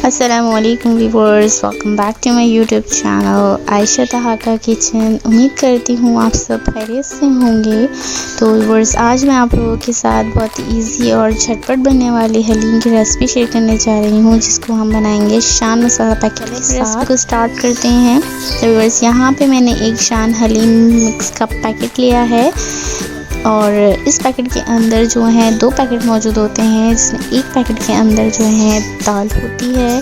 अस्सलामुअलैकुम viewers, welcome back to my YouTube channel Ayesha Tahaka kitchen. उम्मीद करती हूँ आप सब खैरियत से होंगे। तो व्यूअर्स, आज मैं आप लोगों के साथ बहुत इजी और झटपट बनने वाली हलीम की रेसिपी शेयर करने जा रही हूँ, जिसको हम बनाएंगे शान मसाला पैकेट के साथ। रेसिपी को स्टार्ट करते हैं। तो व्यूअर्स, यहाँ पे मैंने एक शान हलीम मिक्स का पैकेट लिया है और इस पैकेट के अंदर जो है 2 पैकेट मौजूद होते हैं, जिसमें एक पैकेट के अंदर जो है दाल होती है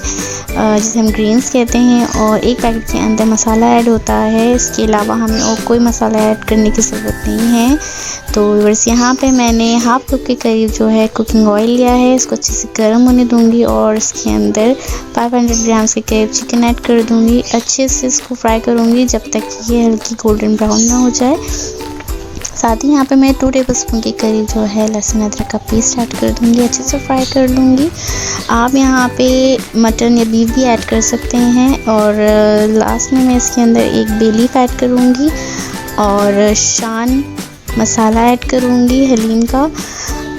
जिसे हम ग्रेन्स कहते हैं, और एक पैकेट के अंदर मसाला ऐड होता है। इसके अलावा हमें और कोई मसाला ऐड करने की ज़रूरत नहीं है। तो बस यहाँ पे मैंने हाफ कप के करीब जो है कुकिंग ऑयल लिया है। इसको अच्छे से गर्म होने दूंगी और इसके अंदर 500 ग्राम के करीब चिकन ऐड कर दूंगी। अच्छे से इसको फ्राई करूँगी जब तक ये हल्की गोल्डन ब्राउन ना हो जाए। साथ ही यहाँ पे मैं 2 टेबलस्पून के करीब जो है लहसुन अदरक का पेस्ट ऐड कर दूँगी, अच्छे से फ्राई कर लूँगी। आप यहाँ पे मटन या बीफ भी ऐड कर सकते हैं। और लास्ट में मैं इसके अंदर एक बे लीफ ऐड करूँगी और शान मसाला ऐड करूँगी हलीम का।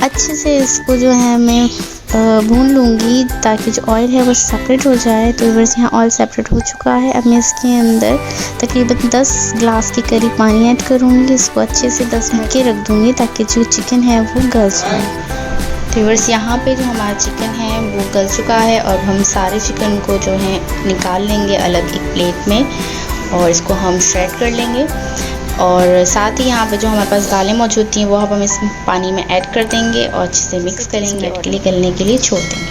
अच्छे से इसको जो है मैं भून लूँगी ताकि जो ऑयल है वो सेपरेट हो जाए। तो बस यहाँ ऑयल सेपरेट हो चुका है। अब मैं इसके अंदर तकरीबन 10 ग्लास के करीब पानी ऐड करूँगी। इसको अच्छे से 10 मिनट के रख दूँगी ताकि जो चिकन है वो गल जाए। तो बस यहाँ पे जो हमारा चिकन है वो गल चुका है और हम सारे चिकन को जो है निकाल लेंगे अलग एक प्लेट में और इसको हम श्रेड कर लेंगे। और साथ ही यहाँ पे जो हमारे पास दालें मौजूद थी वो हम इस पानी में ऐड कर देंगे और अच्छे से मिक्स करेंगे और गलने के लिए छोड़ देंगे।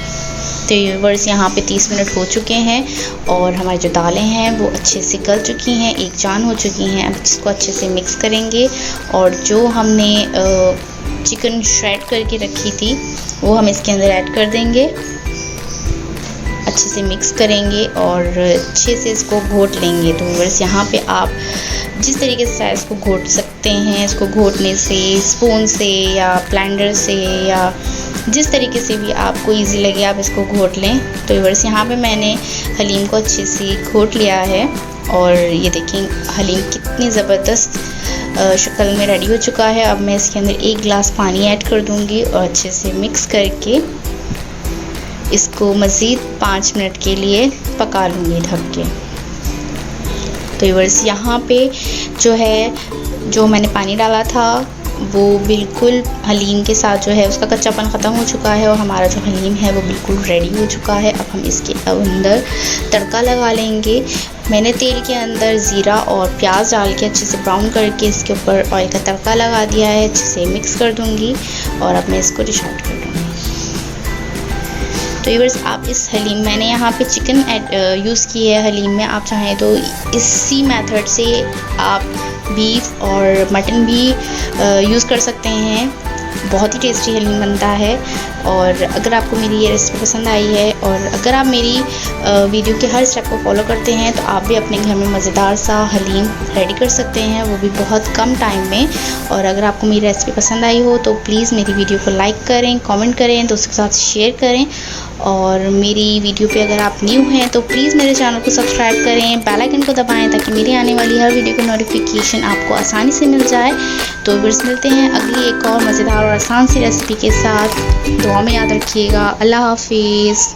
तो व्यूअर्स, यहाँ पे 30 मिनट हो चुके हैं और हमारी जो दालें हैं वो अच्छे से गल चुकी हैं, एक जान हो चुकी हैं। अब इसको अच्छे से मिक्स करेंगे और जो हमने चिकन श्रेड करके रखी थी वो हम इसके अंदर ऐड कर देंगे। अच्छे से मिक्स करेंगे और अच्छे से इसको घोट लेंगे। तो व्यूअर्स, यहाँ पे आप जिस तरीके से इसको घोट सकते हैं, इसको घोटने से, स्पून से या ब्लेंडर से या जिस तरीके से भी आपको इजी लगे आप इसको घोट लें। तो व्यूअर्स, यहाँ पे मैंने हलीम को अच्छे से घोट लिया है और ये देखें हलीम कितनी ज़बरदस्त शक्ल में रेडी हो चुका है। अब मैं इसके अंदर 1 गिलास पानी ऐड कर दूँगी और अच्छे से मिक्स करके इसको मज़ीद 5 मिनट के लिए पका लूँगी ढक के। तो व्यूअर्स, यहाँ पे जो मैंने पानी डाला था वो बिल्कुल हलीम के साथ जो है उसका कच्चापन ख़त्म हो चुका है और हमारा जो हलीम है वो बिल्कुल रेडी हो चुका है। अब हम इसके अंदर तड़का लगा लेंगे। मैंने तेल के अंदर ज़ीरा और प्याज डाल के अच्छे से ब्राउन करके इसके ऊपर ऑयल का तड़का लगा दिया है। अच्छे से मिक्स कर दूँगी और अब मैं इसको डिश आउट कर दूँगी। तो व्यूअर्स, आप इस हलीम मैंने यहाँ पे चिकन यूज़ की है हलीम में। आप चाहें तो इसी मेथड से आप बीफ और मटन भी यूज़ कर सकते हैं। बहुत ही टेस्टी हलीम बनता है। और अगर आपको मेरी ये रेसिपी पसंद आई है और अगर आप मेरी वीडियो के हर स्टेप को फॉलो करते हैं तो आप भी अपने घर में मज़ेदार सा हलीम रेडी कर सकते हैं, वो भी बहुत कम टाइम में। और अगर आपको मेरी रेसिपी पसंद आई हो तो प्लीज़ मेरी वीडियो को लाइक करें, कमेंट करें, दोस्तों के साथ शेयर करें। और मेरी वीडियो पे अगर आप न्यू हैं तो प्लीज़ मेरे चैनल को सब्सक्राइब करें, बेल आइकन को दबाएं ताकि मेरी आने वाली हर वीडियो की नोटिफिकेशन आपको आसानी से मिल जाए। तो बस मिलते हैं अगली एक और मज़ेदार और आसान सी रेसिपी के साथ। दुआ में याद रखिएगा। अल्लाह हाफिज़।